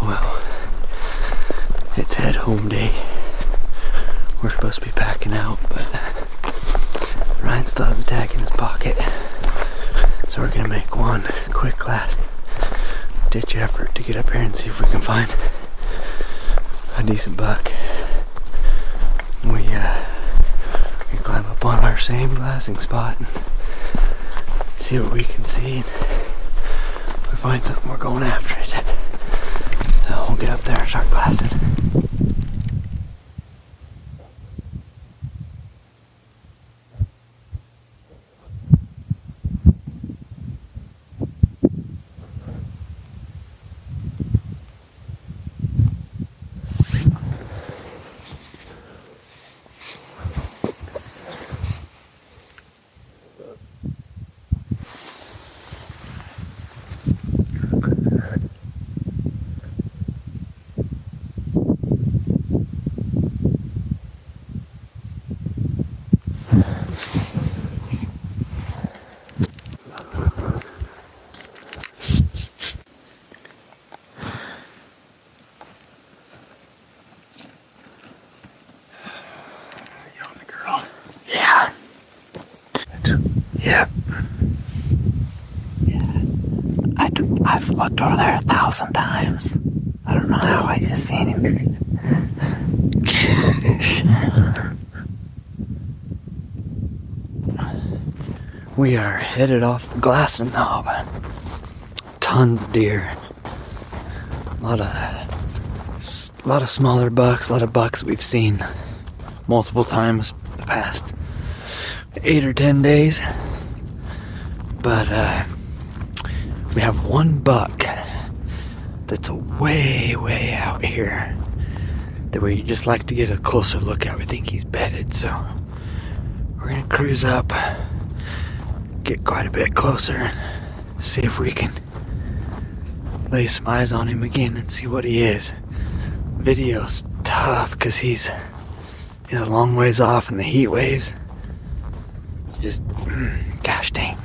Well, it's head home day. We're supposed to be packing out, but Ryan still has a tag in his pocket. So we're gonna make one quick last ditch effort to get up here and see if we can find a decent buck. We climb up on our same glassing spot and see what we can see. And if we find something, we're going after it. So we'll get up there and start glassing. I've looked over there 1,000 times. I don't know how I just seen him. We are headed off the glassing knob. Tons of deer. A lot of smaller bucks. A lot of bucks we've seen multiple times the past 8 or 10 days. But we have one buck that's way out here that we just like to get a closer look at. We think he's bedded, so we're gonna cruise up, get quite a bit closer, and see if we can lay some eyes on him again and see what he is. Video's tough because he's a long ways off in the heat waves. Just gosh dang,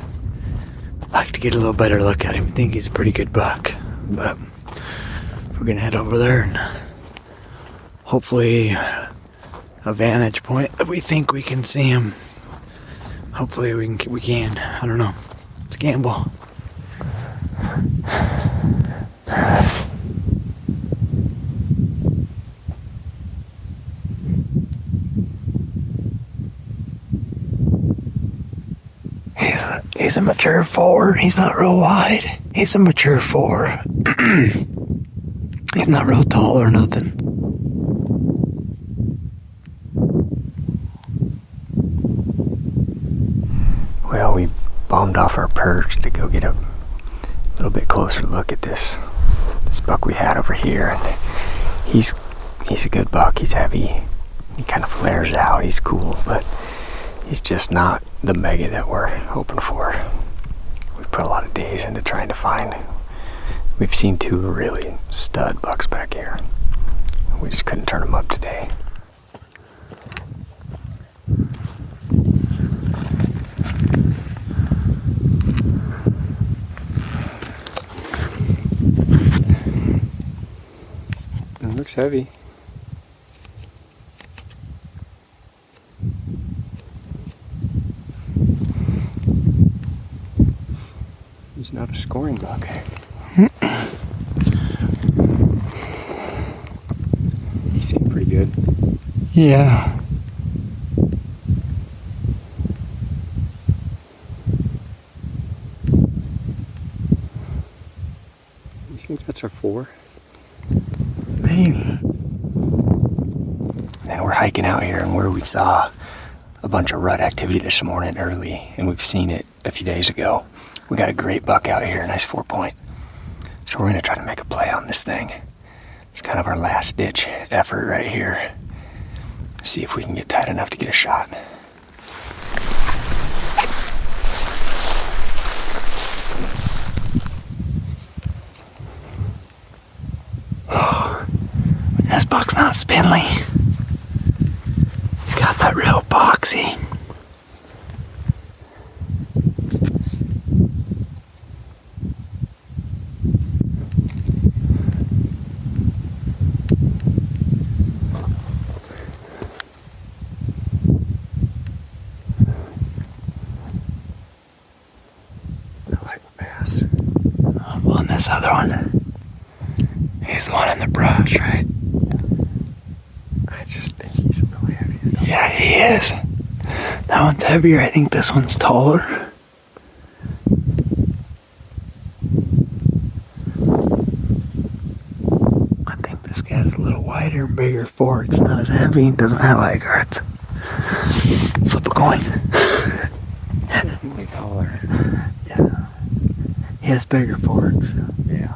like to get a little better look at him. I think he's a pretty good buck, but we're gonna head over there and hopefully a vantage point that we think we can see him. Hopefully we can. I don't know. It's a gamble. He's a mature 4. He's not real wide. He's a mature 4. He's not real tall or nothing. Well, we bombed off our perch to go get a little bit closer look at this buck we had over here. And he's a good buck. He's heavy. He kind of flares out. He's cool, but he's just not the mega that we're hoping for. We've put a lot of days into trying to find. We've seen 2 really stud bucks back here. We just couldn't turn them up today. It looks heavy. He's not a scoring buck. He seemed pretty good. Yeah. You think that's our 4? Maybe. And we're hiking out here, and where we saw a bunch of rut activity this morning early, and we've seen it a few days ago. We got a great buck out here, a nice 4-point. So we're gonna try to make a play on this thing. It's kind of our last ditch effort right here. See if we can get tight enough to get a shot. Oh, this buck's not spindly. He's got that real boxy. this other one. He's the one in the brush, right? I just think he's a little heavier. Yeah, he is. That one's heavier. I think this one's taller. I think this guy has a little wider and bigger forks. Not as heavy. Doesn't have eye guards. Flip a coin. Way taller. Yeah. He has bigger forks. Yeah.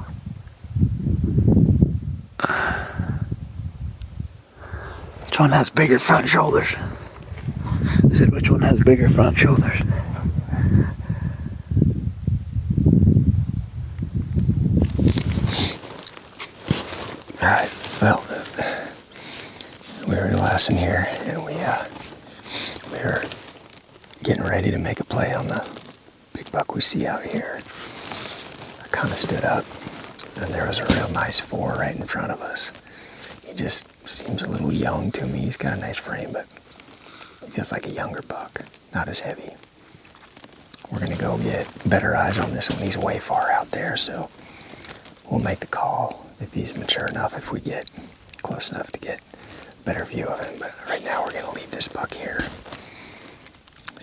Which one has bigger front shoulders? I said, which one has bigger front shoulders? Alright, well, we were last in here, and we were getting ready to make a play on the big buck we see out here. I kind of stood up, and there was a real nice 4 right in front of us. He just seems a little young to me. He's got a nice frame, but he feels like a younger buck, not as heavy. We're gonna go get better eyes on this one. He's way far out there, so we'll make the call if he's mature enough, if we get close enough to get a better view of him. But right now we're gonna leave this buck here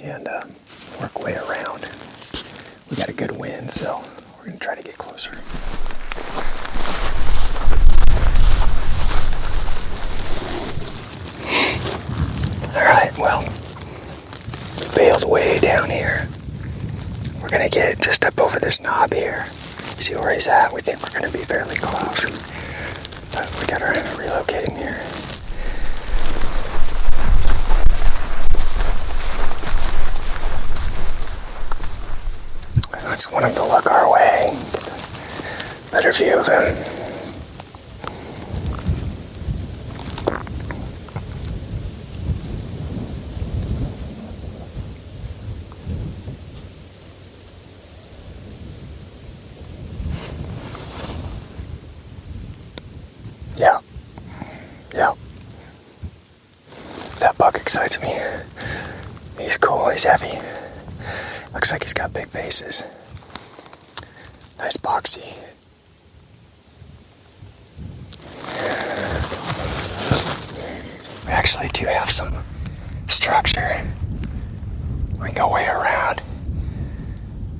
and work way around. We got a good wind, so we're gonna try to get closer. Alright, well, we bailed way down here. We're gonna get just up over this knob here. See where he's at. We think we're gonna be fairly close. But we gotta relocate him here. I just want him to look our way, get a better view of him. Yeah. That buck excites me. He's cool, he's heavy. Looks like he's got big bases. Nice boxy. We actually do have some structure. We can go way around.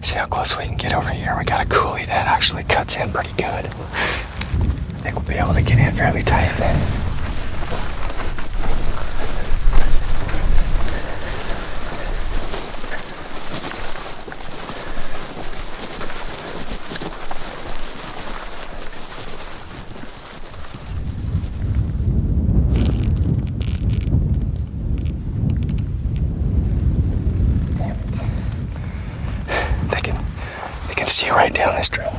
See how close we can get over here. We got a coulee that actually cuts in pretty good. I think we'll be able to get in fairly tight then. They can see right down this trail.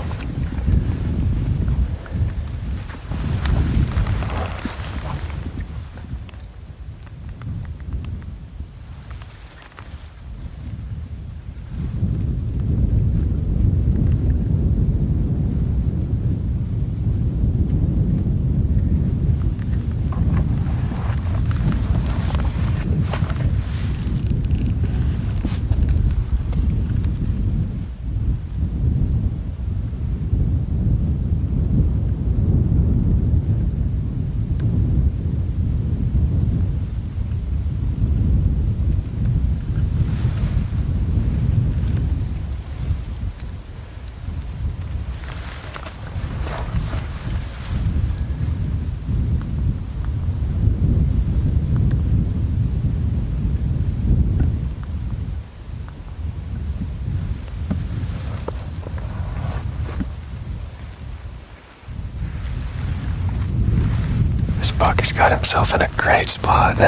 Buck has got himself in a great spot.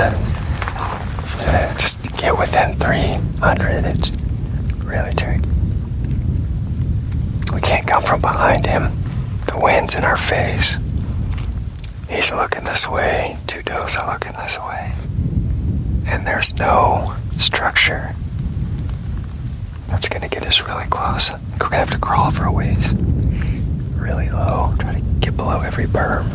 Just to get within 300, it's really tricky. We can't come from behind him. The wind's in our face. He's looking this way. 2 does are looking this way. And there's no structure. That's gonna get us really close. I think we're gonna have to crawl for a ways. Really low. Try to get below every berm.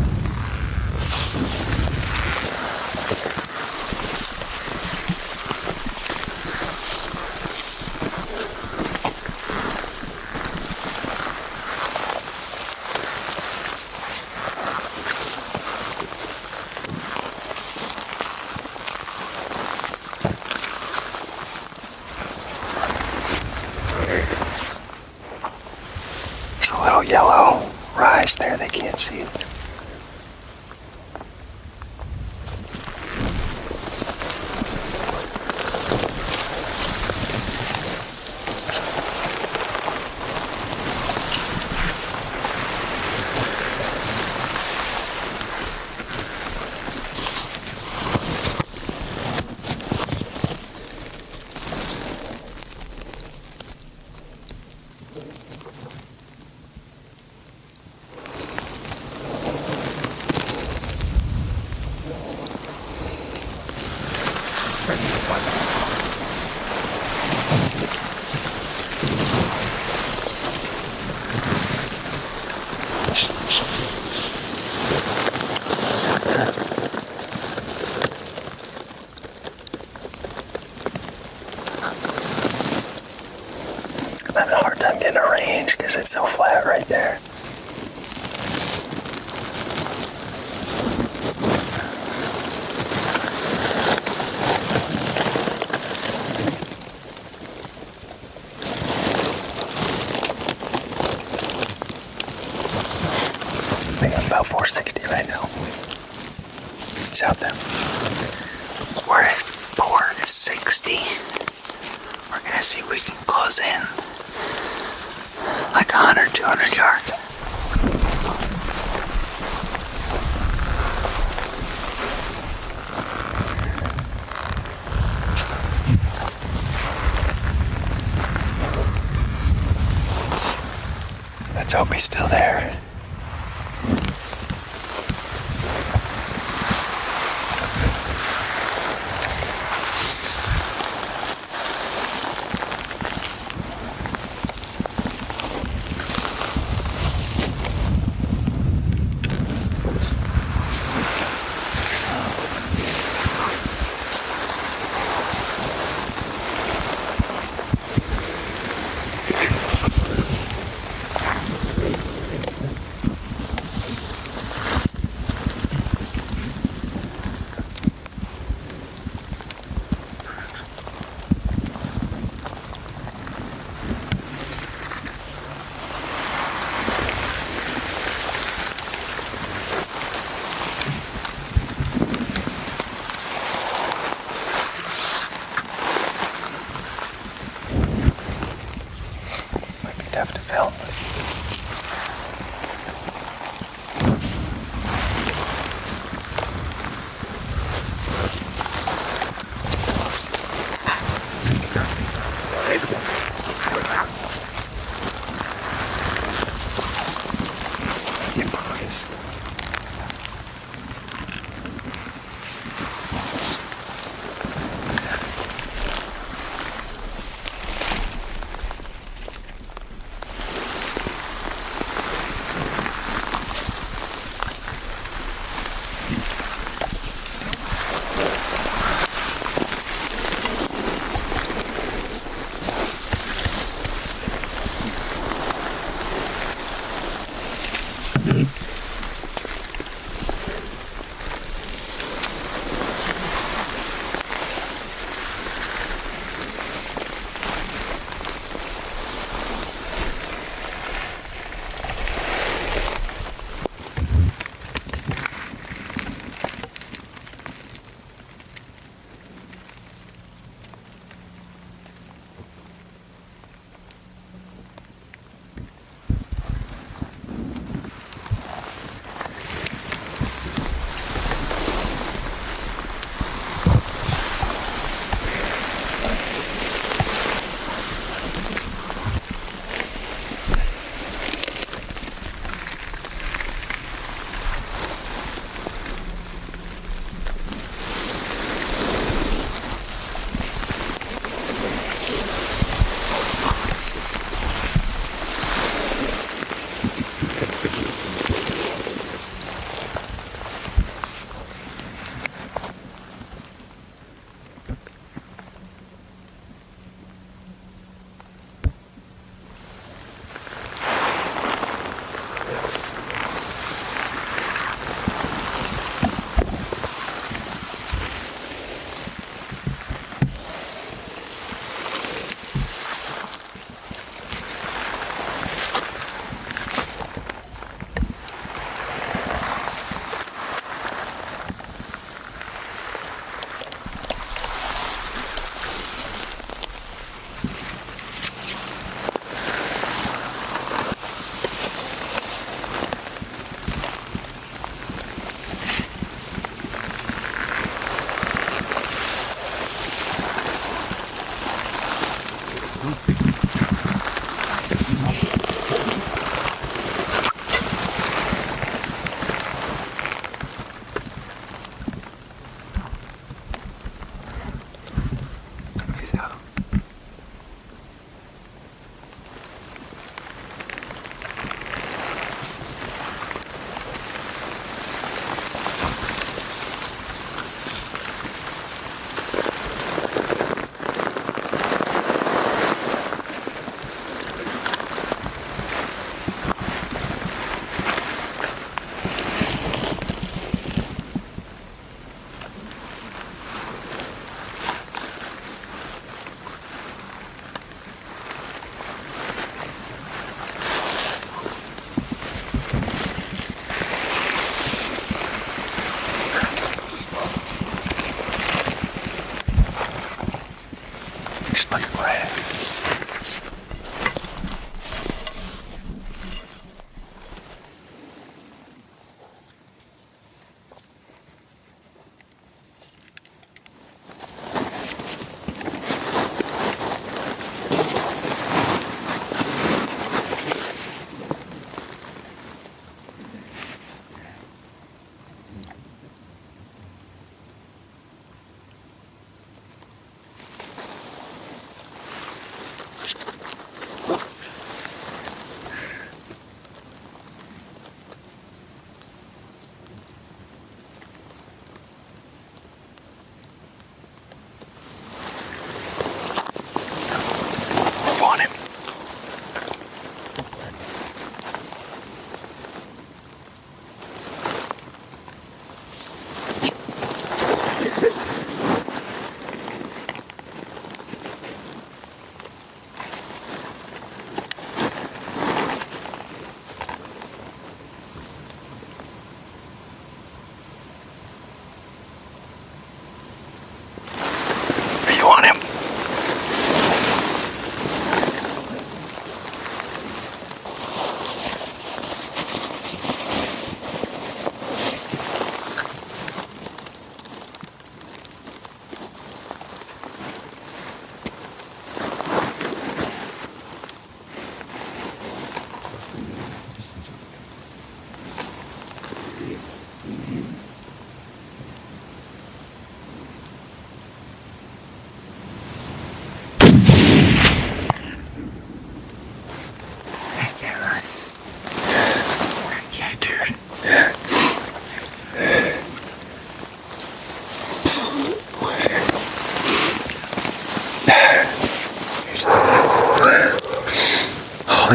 There's a little yellow rise there they can't see. I'm having a hard time getting a range because it's so flat right there. I think it's about 460 right now. He's out there. We're at 460. We're gonna see if we can close in like 100, 200 yards. Let's hope he's still there.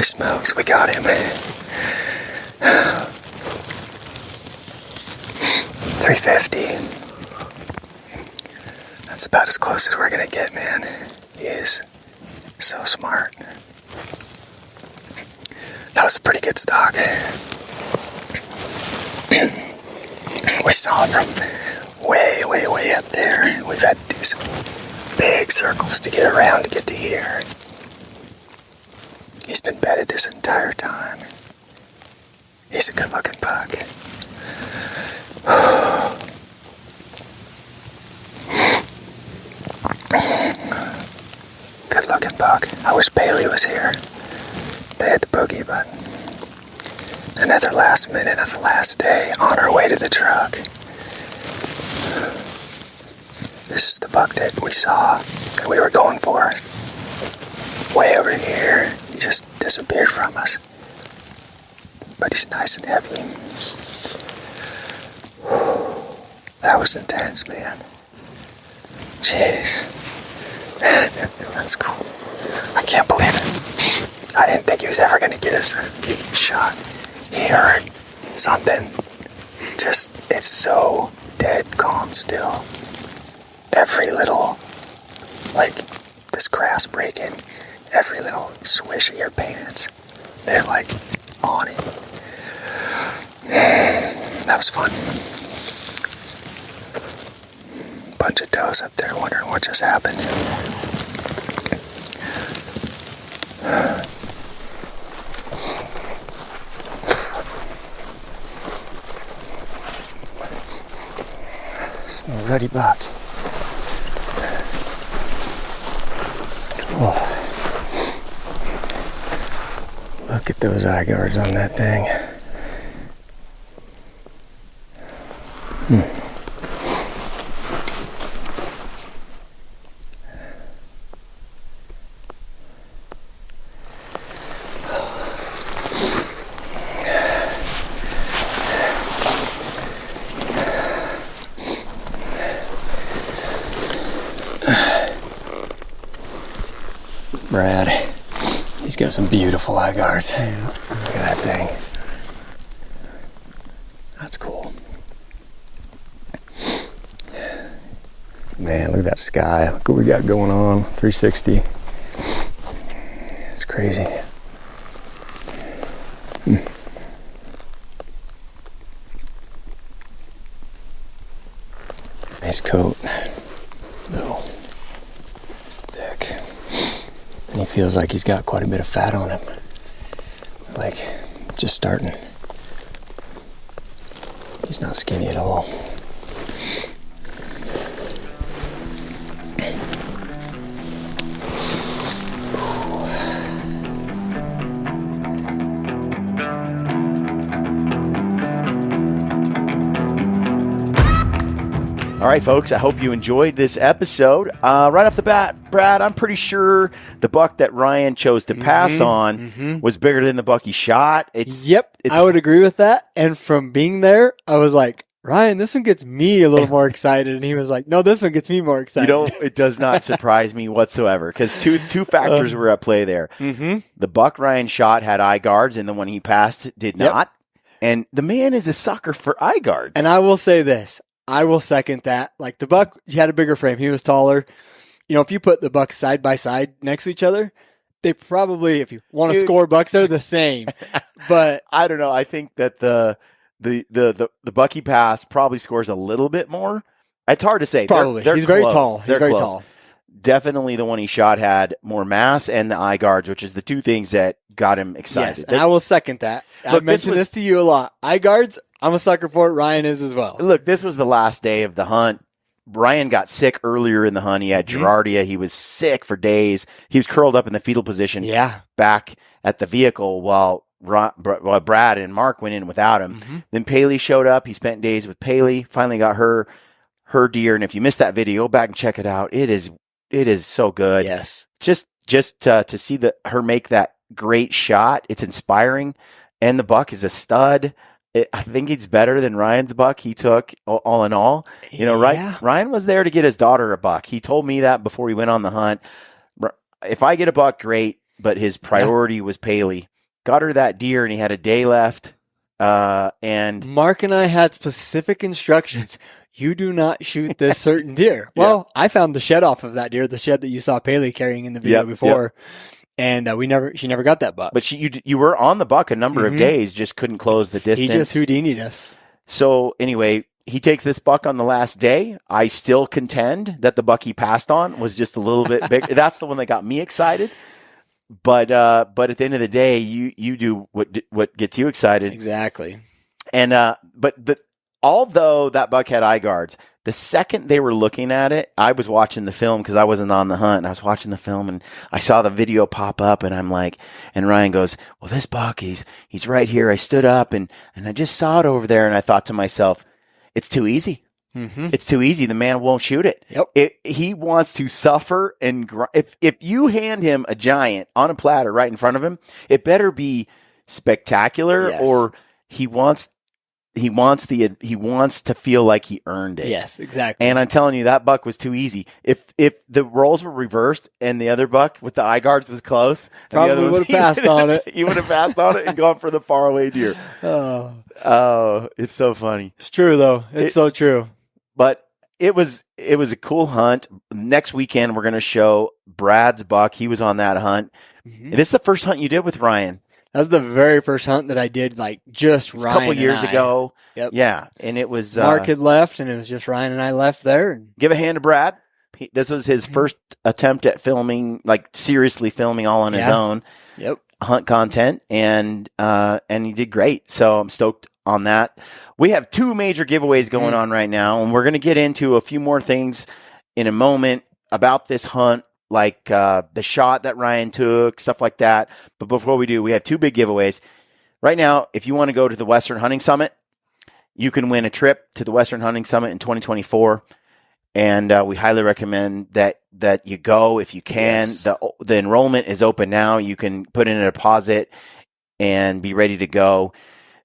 Holy smokes, we got him. 350. That's about as close as we're gonna get, man. He is so smart. That was a pretty good stalk. We saw it from way, way, way up there. We've had to do some big circles to get around to get to here. He's been bedded this entire time. He's a good-looking buck. Good-looking buck. I wish Bailey was here. They had the boogie, but another last minute of the last day on our way to the truck. This is the buck that we saw that we were going for. Way over here. He just disappeared from us. But he's nice and heavy. That was intense, man. Jeez. That's cool. I can't believe it. I didn't think he was ever going to get us a shot. He heard something. Just, it's so dead calm still. Every little, like, this grass breaking, every little swish of your pants, they're like on it. That was fun. Bunch of does up there wondering what just happened. Smell ruddy buck. Oh. Look at those eye guards on that thing. Brad, he's got some beautiful eye guards. Yeah. Look at that thing. That's cool. Man, look at that sky. Look what we got going on. 360. It's crazy. Nice coat, though. It's thick. And he feels like he's got quite a bit of fat on him. Like, just starting. He's not skinny at all. All right, folks, I hope you enjoyed this episode. Right off the bat, Brad, I'm pretty sure the buck that Ryan chose to pass on was bigger than the buck he shot. I would agree with that. And from being there, I was like, Ryan, this one gets me a little more excited. And he was like, no, this one gets me more excited. You know, it does not surprise me whatsoever because two factors were at play there. The buck Ryan shot had eye guards, and the one he passed did not. And the man is a sucker for eye guards. And I will say this. I will second that. Like the buck, he had a bigger frame. He was taller. You know, if you put the bucks side by side next to each other, they probably, if you want to score bucks, they're the same. But I don't know. I think that the Bucky pass probably scores a little bit more. It's hard to say. Probably. They're He's close. very tall. He's very tall. Definitely the one he shot had more mass and the eye guards, which is the two things that got him excited. Yes, and I will second that. Look, I mentioned this to you a lot. Eye guards, I'm a sucker for it. Ryan is as well. Look, this was the last day of the hunt. Ryan got sick earlier in the hunt. He had Giardia. He was sick for days. He was curled up in the fetal position back at the vehicle while Brad and Mark went in without him. Then Paley showed up. He spent days with Paley, finally got her deer. And if you missed that video, go back and check it out. It is so good. Yes. Just to see her make that great shot. It's inspiring. And the buck is a stud. I think he's better than Ryan's buck he took, all in all. You know, Ryan was there to get his daughter a buck. He told me that before he went on the hunt. If I get a buck, great, but his priority was Paley. got her that deer, and he had a day left. And Mark and I had specific instructions. You do not shoot this certain deer. Well, I found the shed off of that deer, the shed that you saw Paley carrying in the video before. And she never got that buck. But you were on the buck a number of days, just couldn't close the distance. He just Houdini'd us. So anyway, he takes this buck on the last day. I still contend that the buck he passed on was just a little bit bigger. That's the one that got me excited. But at the end of the day, you do what gets you excited. Exactly. And although that buck had eye guards, the second they were looking at it, I was watching the film because I wasn't on the hunt. And I was watching the film and I saw the video pop up and I'm like, and Ryan goes, well, this buck, he's right here. I stood up and I just saw it over there. And I thought to myself, it's too easy. Mm-hmm. It's too easy. The man won't shoot it. Yep. He wants to suffer and if you hand him a giant on a platter right in front of him, it better be spectacular or he wants to feel like he earned it. Yes, exactly. And I'm telling you, that buck was too easy. If the roles were reversed and the other buck with the eye guards was close, probably would have passed on it. He would have passed on it and gone for the faraway deer. Oh, it's so funny. It's true though. It's so true. But it was a cool hunt. Next weekend we're going to show Brad's buck. He was on that hunt. Mm-hmm. And this is the first hunt you did with Ryan. That was the very first hunt that I did, just Ryan. A couple years ago. Yep. Yeah. And it was Mark had left, and it was just Ryan and I left there. Give a hand to Brad. This was his first attempt at filming, seriously filming all on his own. Yep. Hunt content, and he did great. So I'm stoked on that. We have 2 major giveaways going on right now, and we're going to get into a few more things in a moment about this hunt. Like the shot that Ryan took, stuff like that. But before we do, we have 2 big giveaways. Right now, if you want to go to the Western Hunting Summit, you can win a trip to the Western Hunting Summit in 2024. And we highly recommend that you go if you can. Yes. The enrollment is open now. You can put in a deposit and be ready to go.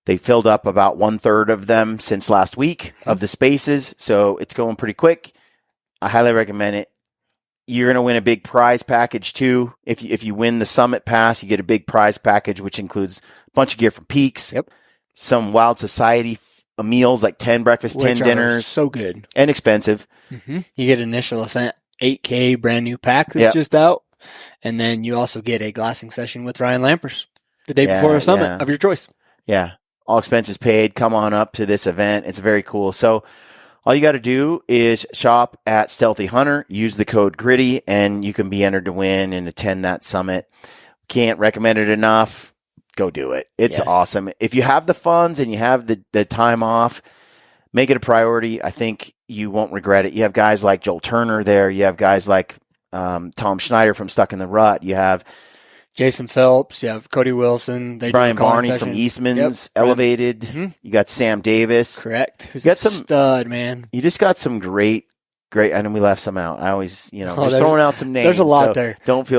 They filled up about 1/3 of them since last week of the spaces. So it's going pretty quick. I highly recommend it. You're going to win a big prize package too. If you win the Summit Pass, you get a big prize package, which includes a bunch of gear from Peaks, some Wild Society meals like 10 breakfast, 10 dinners. So good. And expensive. Mm-hmm. You get Initial Ascent 8K brand new pack that's just out. And then you also get a glassing session with Ryan Lampers the day before a summit of your choice. Yeah. All expenses paid. Come on up to this event. It's very cool. So all you got to do is shop at Stealthy Hunter, use the code GRITTY, and you can be entered to win and attend that summit. Can't recommend it enough. Go do it. It's awesome. If you have the funds and you have the time off, make it a priority. I think you won't regret it. You have guys like Joel Turner there. You have guys like Tom Schneider from Stuck in the Rut. You have Jason Phelps, you have Cody Wilson. Brian Barney from Eastman's Elevated. Mm-hmm. You got Sam Davis. Correct. Who's a stud, man. You just got some great, I know we left some out. I always, just throwing out some names. There's a lot there.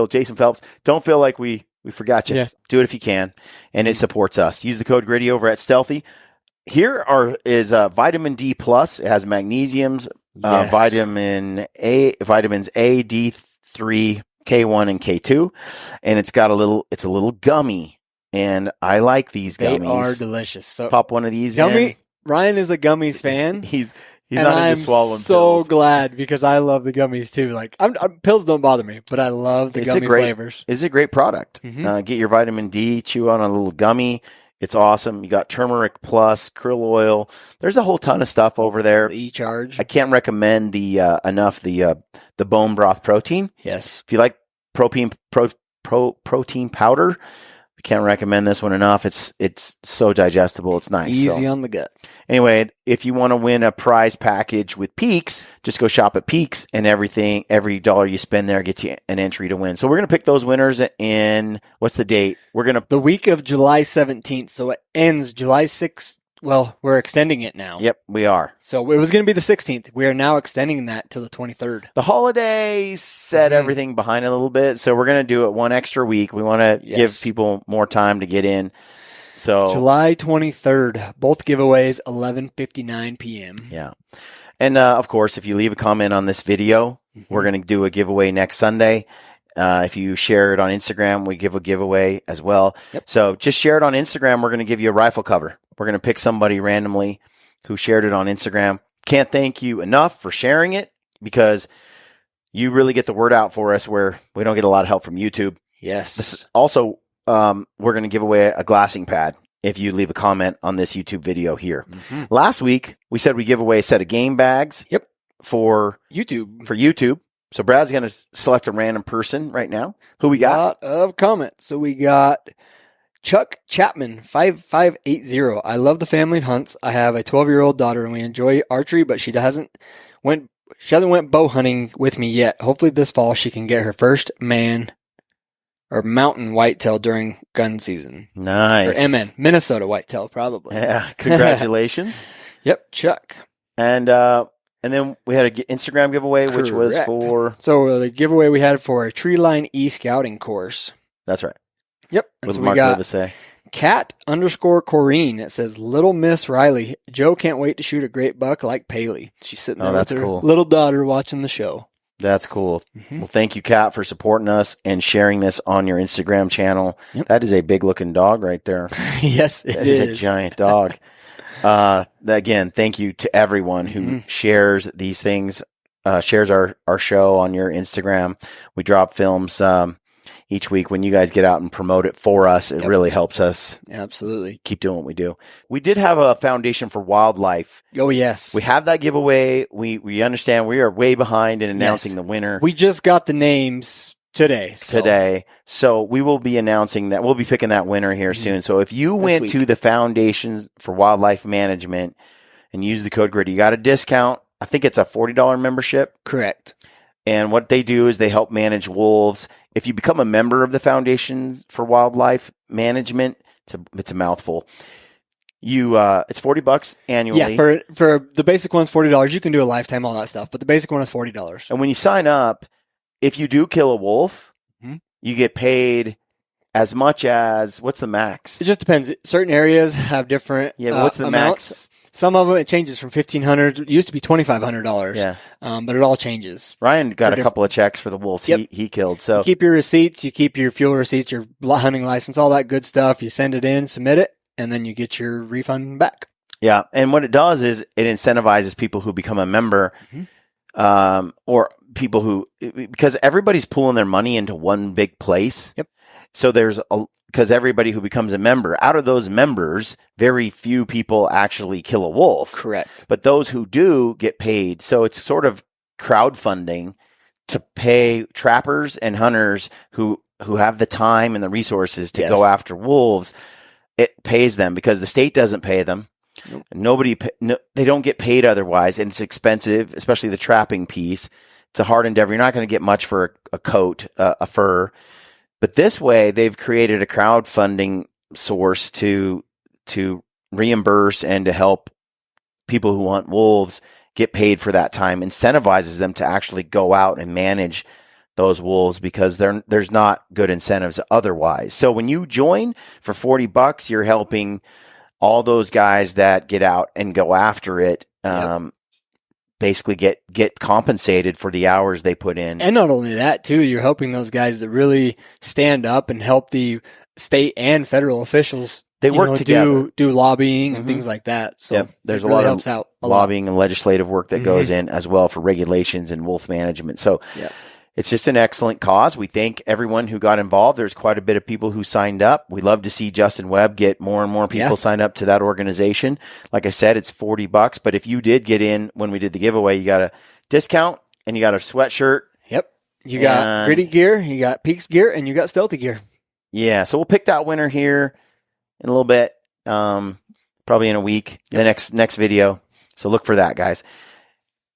Jason Phelps, don't feel like we forgot you. Yeah. Do it if you can. And it supports us. Use the code GRITTY over at Stealthy. Here is vitamin D plus. It has magnesiums, vitamins A, D3, K1 and K2, and it's a little gummy, and I like these gummies. They are delicious. So pop one of these gummy. in. Ryan is a gummies fan. He's not into swallowing pills. I'm so glad because I love the gummies too. Pills don't bother me, but I love the gummy flavors. It's a great product. Mm-hmm. Get your vitamin D, chew on a little gummy. It's awesome. You got turmeric plus, krill oil. There's a whole ton of stuff over there. E-charge. I can't recommend enough the bone broth protein. Yes. If you like protein powder, I can't recommend this one enough. It's so digestible. It's nice. Easy on the gut. Anyway, if you want to win a prize package with Peaks, just go shop at Peaks, and every dollar you spend there gets you an entry to win. So we're going to pick those winners in, what's the date? The week of July 17th. So it ends July 6th. Well, we're extending it now. Yep, we are. So it was going to be the 16th. We are now extending that to the 23rd. The holidays set everything behind a little bit, so we're going to do it one extra week. We want to give people more time to get in. So July 23rd, both giveaways, 11:59 p.m. Yeah. And, of course, if you leave a comment on this video, we're going to do a giveaway next Sunday. If you share it on Instagram, we give a giveaway as well. Yep. So just share it on Instagram. We're going to give you a rifle cover. We're going to pick somebody randomly who shared it on Instagram. Can't thank you enough for sharing it because you really get the word out for us where we don't get a lot of help from YouTube. Yes. This is also, we're going to give away a glassing pad if you leave a comment on this YouTube video here. Mm-hmm. Last week, we said we give away a set of game bags. Yep. For YouTube. So Brad's going to select a random person right now. Who we got? A lot of comments. So we got Chuck Chapman 5580. I love the family hunts. I have a 12-year-old daughter and we enjoy archery, but she hasn't went bow hunting with me yet. Hopefully this fall she can get her first mountain whitetail during gun season. Nice. Or MN, Minnesota whitetail probably. Yeah, congratulations. Yep, Chuck. And then we had an Instagram giveaway, which was for... So the giveaway we had for a Tree Line E-Scouting course. That's right. Yep. And What so did Mark we got say? Cat_Corrine. It says, Little Miss Riley. Joe can't wait to shoot a great buck like Paley. She's sitting there with her little daughter watching the show. That's cool. Mm-hmm. Well, thank you, Kat, for supporting us and sharing this on your Instagram channel. Yep. That is a big-looking dog right there. Yes, it is. That is a giant dog. Again, thank you to everyone who shares these things, shares our show on your Instagram. We drop films each week. When you guys get out and promote it for us, it really helps us. Absolutely. Keep doing what we do. We did have a Foundation for Wildlife. Oh, yes. We have that giveaway. We understand we are way behind in announcing the winner. We just got the names today. So we will be announcing that. We'll be picking that winner here soon. So if you went to the Foundation for Wildlife Management and use the code GRID, you got a discount. I think it's a $40 membership. Correct. And what they do is they help manage wolves. If you become a member of the Foundation for Wildlife Management, it's a mouthful. It's $40 annually. Yeah, for the basic one's $40. You can do a lifetime, all that stuff, but the basic one is $40. And when you sign up, if you do kill a wolf, you get paid as much as, what's the max? It just depends. Certain areas have different what's the amounts. Max? Some of it changes from $1,500. It used to be $2,500. Yeah. But it all changes. Ryan got a couple of checks for the wolves he killed. So you keep your receipts, you keep your fuel receipts, your hunting license, all that good stuff. You send it in, submit it, and then you get your refund back. Yeah. And what it does is it incentivizes people who become a member, or people who, because everybody's pulling their money into one big place. Yep. So because everybody who becomes a member, out of those members, very few people actually kill a wolf. Correct. But those who do get paid. So it's sort of crowdfunding to pay trappers and hunters who have the time and the resources to go after wolves. It pays them because the state doesn't pay them. Nope. They don't get paid otherwise, and it's expensive, especially the trapping piece. It's a hard endeavor. You're not going to get much for a coat, a fur. But this way, they've created a crowdfunding source to reimburse and to help people who hunt wolves get paid for that time, incentivizes them to actually go out and manage those wolves because there's not good incentives otherwise. So when you join for $40, you're helping all those guys that get out and go after it. Basically get compensated for the hours they put in. And not only that, too, you're helping those guys that really stand up and help the state and federal officials. They work together. Do lobbying and things like that. So there's it a lot helps of out lobbying and legislative work that goes in as well for regulations and wolf management. So it's just an excellent cause. We thank everyone who got involved. There's quite a bit of people who signed up. We love to see Justin Webb get more and more people sign up to that organization. Like I said, it's $40, but if you did get in when we did the giveaway, you got a discount and you got a sweatshirt. Yep. You got Gritty gear, you got Peaks gear, and you got Stealthy gear. Yeah. So we'll pick that winner here in a little bit. Probably in a week, the next video. So look for that, guys.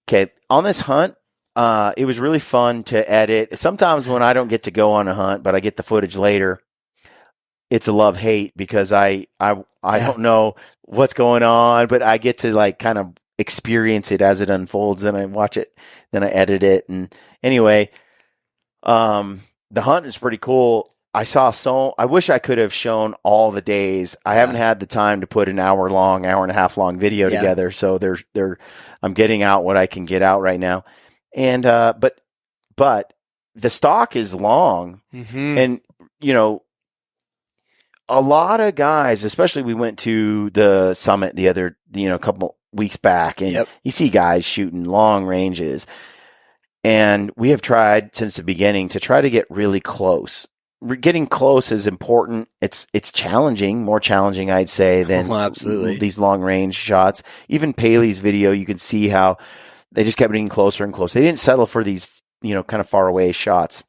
Okay. On this hunt, it was really fun to edit. Sometimes when I don't get to go on a hunt, but I get the footage later, it's a love-hate because I don't know what's going on, but I get to like kind of experience it as it unfolds, and I watch it, then I edit it. And anyway, the hunt is pretty cool. I wish I could have shown all the days. I haven't had the time to put an hour and a half long video together. So I'm getting out what I can get out right now. And, but the stalk is long, and a lot of guys, especially we went to the summit the other, couple weeks back, and you see guys shooting long ranges. And we have tried since the beginning to try to get really close. Getting close is important. It's challenging, more challenging, I'd say, than these long range shots. Even Paley's video, you can see how they just kept getting closer and closer. They didn't settle for these, kind of far away shots.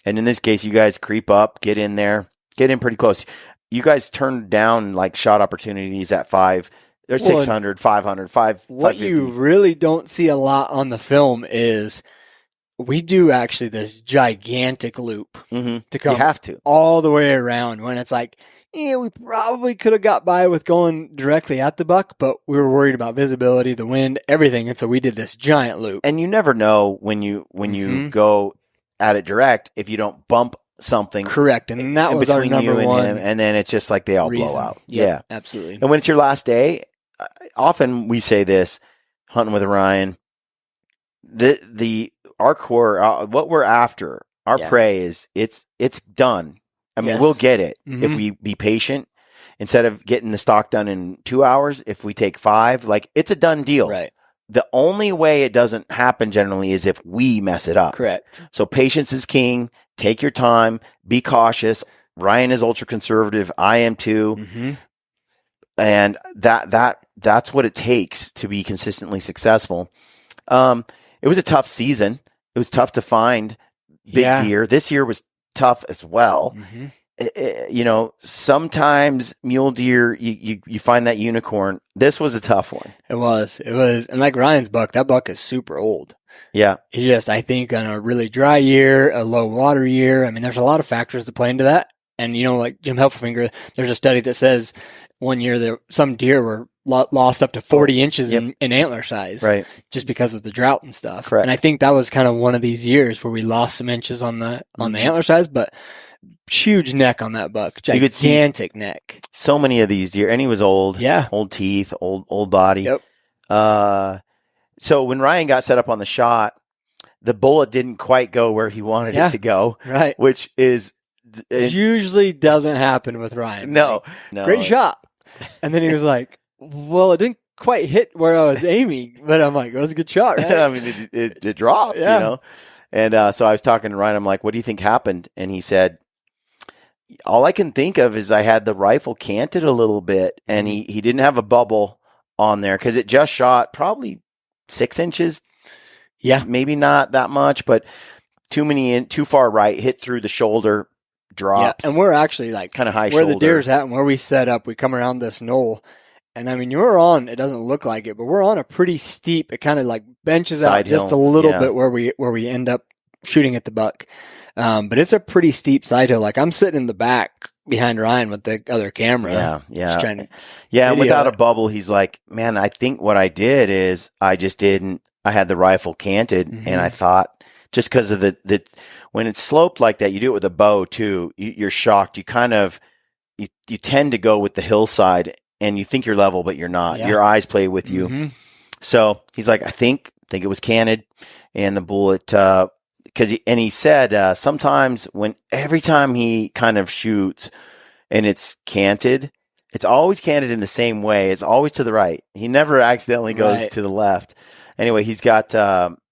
And in this case, you guys creep up, get in there, get in pretty close. You guys turned down like shot opportunities at 5. There's 600, 500, 550. What you really don't see a lot on the film is we do actually this gigantic loop to come you have to. all the way around when it's like, we probably could have got by with going directly at the buck, but we were worried about visibility, the wind, everything. And so we did this giant loop. And you never know when you go at it direct if you don't bump something. Correct. And that was our number one. Him, and then it's just like they all blow out. Yeah, absolutely. And when it's your last day, often we say this, hunting with Ryan, our core, what we're after, our prey is it's done. I mean, we'll get it if we be patient. Instead of getting the stalk done in 2 hours, if we take 5, like it's a done deal. Right. The only way it doesn't happen generally is if we mess it up. Correct. So patience is king. Take your time. Be cautious. Ryan is ultra conservative. I am too. And that's what it takes to be consistently successful. It was a tough season. It was tough to find big deer. This year was tough as well. Sometimes mule deer, you find that unicorn. This was a tough one. It was. And like Ryan's buck, that buck is super old. Yeah. He just, I think on a really dry year, a low water year, I mean, there's a lot of factors to play into that. And, like Jim Helferfinger, there's a study that says one year some deer were lost up to 40 inches in antler size. Right. Just because of the drought and stuff. Correct. And I think that was kind of one of these years where we lost some inches on the antler size, but huge neck on that buck. Gigantic neck. So many of these deer, and he was old. Yeah. Old teeth, old body. Yep. So when Ryan got set up on the shot, the bullet didn't quite go where he wanted it to go. Right. Which is usually doesn't happen with Ryan. No. Great shot. And then he was like, well, it didn't quite hit where I was aiming, but I'm like, it was a good shot, right? I mean, it dropped, And so I was talking to Ryan. I'm like, what do you think happened? And he said, all I can think of is I had the rifle canted a little bit, and he didn't have a bubble on there because it just shot probably 6 inches. Yeah. Maybe not that much, but too far right, hit through the shoulder, drops. Yeah. And we're actually like kind of high where shoulder. the deer's at and where we set up, we come around this knoll. And I mean, you're on, it doesn't look like it, but we're on a pretty steep, it kind of like benches Side out just a hill, little bit where we end up shooting at the buck. But it's a pretty steep side hill. Like I'm sitting in the back behind Ryan with the other camera. Yeah. Just trying to and without a bubble, he's like, man, I think what I did is I had the rifle canted and I thought just because of the when it's sloped like that, you do it with a bow too, you're shocked. You kind of, you tend to go with the hillside and you think you're level, but you're not. Your eyes play with you. So he's like, I think it was canted, and the bullet, he said, sometimes every time he kind of shoots and it's canted, it's always canted in the same way. It's always to the right. He never accidentally goes to the left. Anyway, he's got,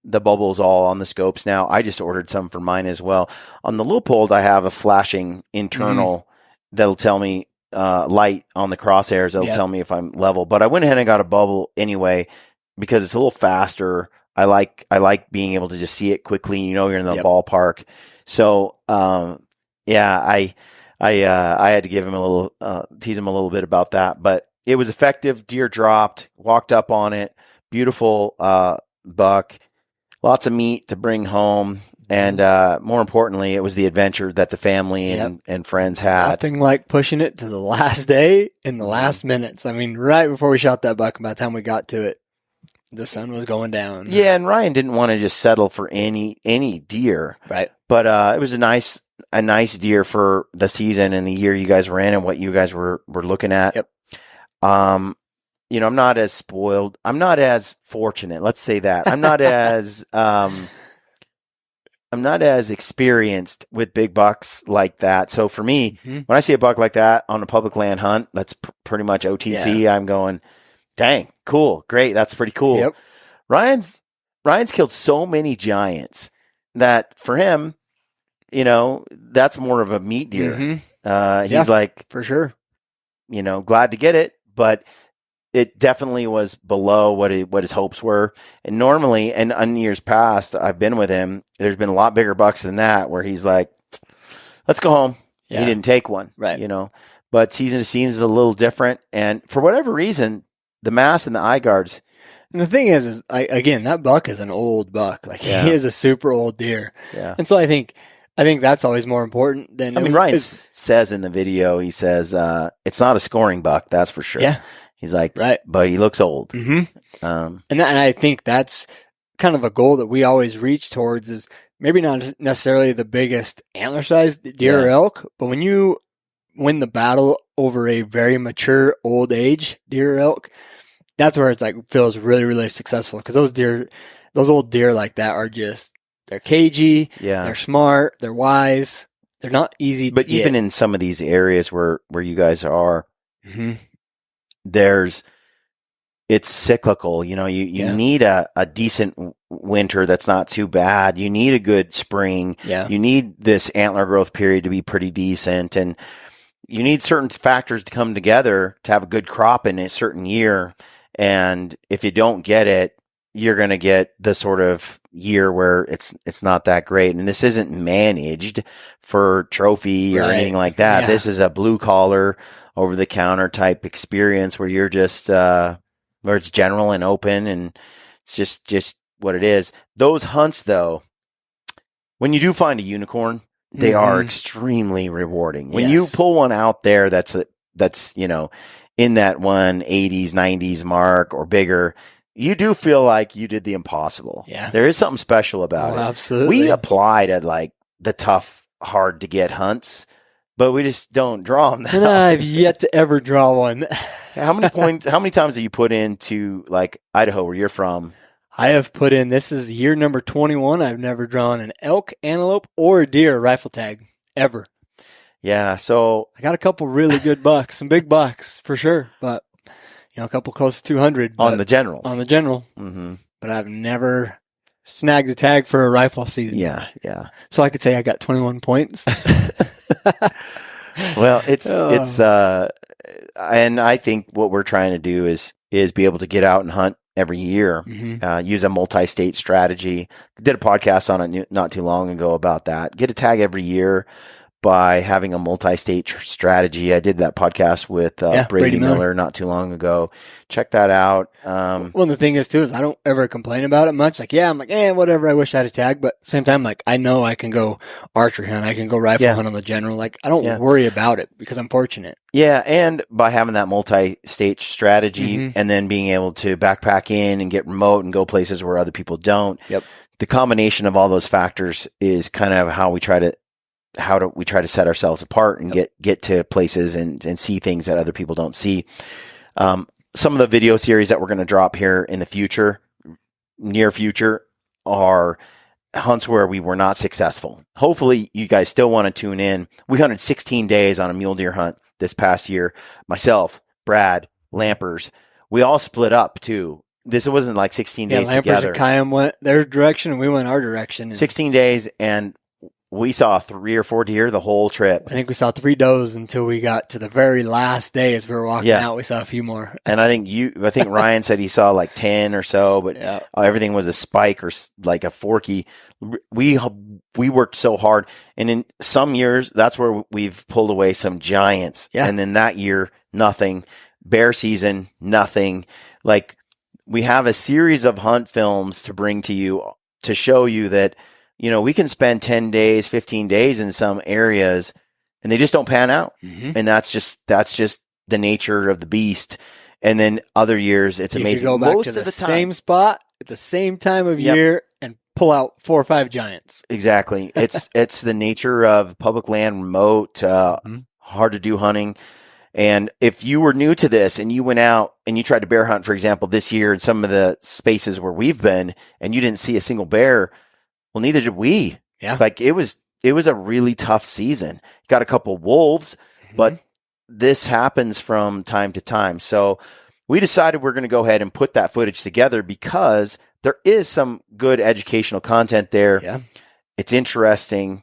the bubbles all on the scopes now. I just ordered some for mine as well. On the Leupold, I have a flashing internal that'll tell me, light on the crosshairs that'll tell me if I'm level, but I went ahead and got a bubble anyway because it's a little faster. I like being able to just see it quickly. You're in the ballpark. So, I had to give him a little, tease him a little bit about that, but it was effective. Deer dropped, walked up on it. Beautiful, buck, lots of meat to bring home. And more importantly, it was the adventure that the family and friends had. Nothing like pushing it to the last day in the last minutes. I mean, right before we shot that buck, by the time we got to it, the sun was going down. Yeah, and Ryan didn't want to just settle for any deer. Right. But it was a nice deer for the season and the year you guys ran and what you guys were looking at. Yep. I'm not as spoiled. I'm not as fortunate. Let's say that. I'm not as experienced with big bucks like that. So for me, when I see a buck like that on a public land hunt, that's pretty much OTC. Yeah. I'm going, dang, cool, great, that's pretty cool. Yep. Ryan's killed so many giants that for him, that's more of a meat deer. He's like, for sure, glad to get it, but it definitely was below what his hopes were. And normally, and in years past, I've been with him, there's been a lot bigger bucks than that where he's like, let's go home. Yeah. He didn't take one, right? But season to season is a little different. And for whatever reason, the mass and the eye guards. And the thing is again, that buck is an old buck. Like, he is a super old deer. Yeah. And so I think that's always more important than. Ryan says in the video, he says, it's not a scoring buck, that's for sure. Yeah. He's like, right, but he looks old. And I think that's kind of a goal that we always reach towards, is maybe not necessarily the biggest antler sized deer or elk, but when you win the battle over a very mature old age deer or elk, that's where it's like feels really, really successful. Because those old deer like that are just, they're cagey, they're smart, they're wise, they're not easy. But even in some of these areas where you guys are, it's cyclical. You need a decent winter that's not too bad. You need a good spring. Yeah. You need this antler growth period to be pretty decent, and you need certain factors to come together to have a good crop in a certain year. And if you don't get it, you're going to get the sort of year where it's not that great. And this isn't managed for trophy or anything like that. Yeah. This is a blue collar, over the counter type experience where you're just, where it's general and open, and it's just what it is. Those hunts though, when you do find a unicorn, they are extremely rewarding. When you pull one out there that's in that 180s, 90s mark or bigger, you do feel like you did the impossible. Yeah. There is something special about it. Absolutely. We applied at like the tough, hard to get hunts, but we just don't draw them. And I've yet to ever draw one. How many times have you put into like Idaho where you're from? I have put in, this is year number 21. I've never drawn an elk, antelope, or a deer rifle tag ever. Yeah. So I got a couple really good bucks, some big bucks for sure, but a couple close to 200 on the generals. On the general. But I've never snagged a tag for a rifle season. Yeah. So I could say I got 21 points. Well, it's and I think what we're trying to do is be able to get out and hunt every year, use a multi-state strategy. Did a podcast on it not too long ago about that. Get a tag every year by having a multi-state strategy. I did that podcast with Brady Miller not too long ago. Check that out. Well, the thing is too, is I don't ever complain about it much. Like, I'm like, whatever. I wish I had a tag, but at the same time, like, I know I can go archery hunt. I can go rifle hunt on the general. Like, I don't worry about it because I'm fortunate. Yeah. And by having that multi-state strategy and then being able to backpack in and get remote and go places where other people don't. Yep. The combination of all those factors is kind of how we try to set ourselves apart and get to places and see things that other people don't see. Some of the video series that we're going to drop here in the near future, are hunts where we were not successful. Hopefully you guys still want to tune in. We hunted 16 days on a mule deer hunt this past year. Myself, Brad, Lampers, we all split up too. This wasn't like 16 days Lampers together. And Kayam went their direction and we went our direction. 16 days, and we saw 3 or 4 deer the whole trip. I think we saw 3 does until we got to the very last day. As we were walking out, we saw a few more. And I think Ryan said he saw like 10 or so, but everything was a spike or like a forky. We worked so hard. And in some years, that's where we've pulled away some giants. Yeah. And then that year, nothing. Bear season, nothing. Like, we have a series of hunt films to bring to you to show you that, we can spend 10 days, 15 days in some areas and they just don't pan out. And that's just the nature of the beast. And then other years, it's amazing. You can go back to the same spot at the same time of year and pull out 4 or 5 giants. Exactly. It's the nature of public land, remote, hard to do hunting. And if you were new to this and you went out and you tried to bear hunt, for example, this year in some of the spaces where we've been and you didn't see a single bear, well, neither did we. Yeah. Like it was a really tough season. Got a couple wolves, but this happens from time to time. So we decided we're going to go ahead and put that footage together because there is some good educational content there. Yeah. It's interesting.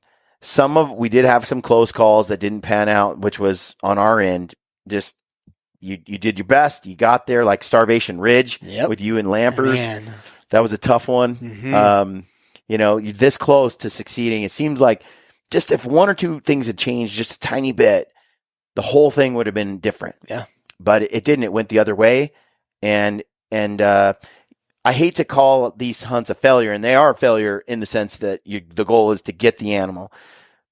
We did have some close calls that didn't pan out, which was on our end. Just you did your best. You got there, like Starvation Ridge with you and Lampers. Man. That was a tough one. You're this close to succeeding. It seems like just if one or two things had changed just a tiny bit, the whole thing would have been different. Yeah. But it didn't. It went the other way. And I hate to call these hunts a failure, and they are a failure in the sense that the goal is to get the animal.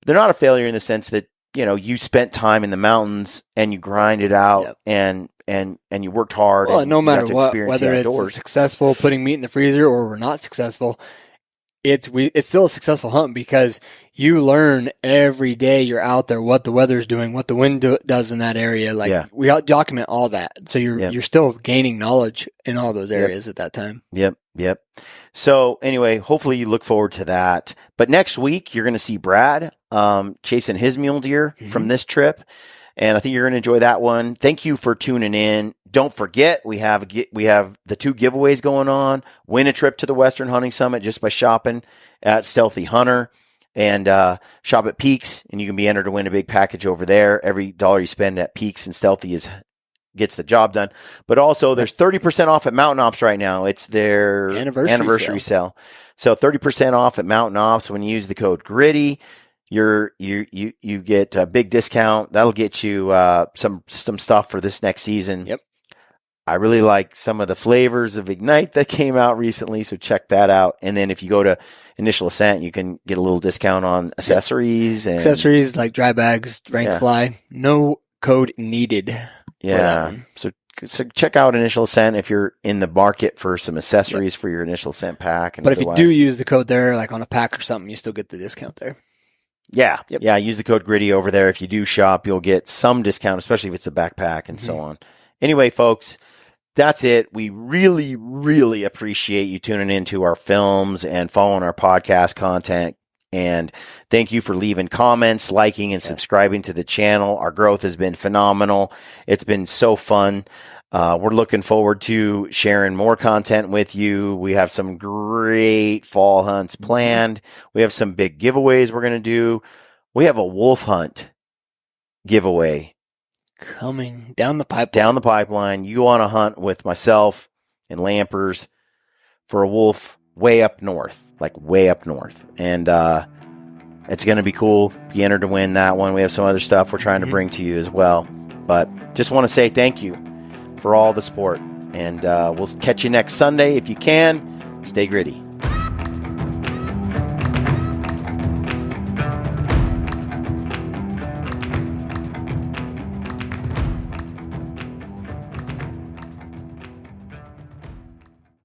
They're not a failure in the sense that, you spent time in the mountains and you grind it out and you worked hard. Well, and no you got matter to what, experience whether the it's outdoors. successful putting meat in the freezer or we're not successful, it's still a successful hunt because you learn every day you're out there what the weather's doing, what the wind does in that area. We document all that, so you're still gaining knowledge in all those areas at that time. Yep. So anyway, hopefully you look forward to that. But next week you're going to see Brad chasing his mule deer from this trip, and I think you're going to enjoy that one. Thank you for tuning in. Don't forget, we have the 2 giveaways going on. Win a trip to the Western Hunting Summit just by shopping at Stealthy Hunter, and shop at Peaks, and you can be entered to win a big package over there. Every dollar you spend at Peaks and Stealthy gets the job done. But also, there's 30% off at Mountain Ops right now. It's their anniversary sale. So 30% off at Mountain Ops when you use the code GRITTY. You get a big discount. That'll get you some stuff for this next season. Yep. I really like some of the flavors of Ignite that came out recently, so check that out. And then if you go to Initial Ascent, you can get a little discount on accessories. And accessories like dry bags, rank fly. No code needed. Yeah. So check out Initial Ascent if you're in the market for some accessories for your Initial Ascent pack. But if you do use the code there, like on a pack or something, you still get the discount there. Yeah. Yep. Yeah. Use the code GRITTY over there. If you do shop, you'll get some discount, especially if it's a backpack and so on. Anyway, folks, that's it. We really, really appreciate you tuning into our films and following our podcast content. And thank you for leaving comments, liking, and subscribing to the channel. Our growth has been phenomenal. It's been so fun. We're looking forward to sharing more content with you. We have some great fall hunts planned. We have some big giveaways we're going to do. We have a wolf hunt giveaway coming down the pipeline. You want to hunt with myself and Lampers for a wolf way up north. And it's going to be cool. Be entered to win that one. We have some other stuff we're trying to bring to you as well. But just want to say thank you for all the support. And we'll catch you next Sunday. If you can, stay gritty.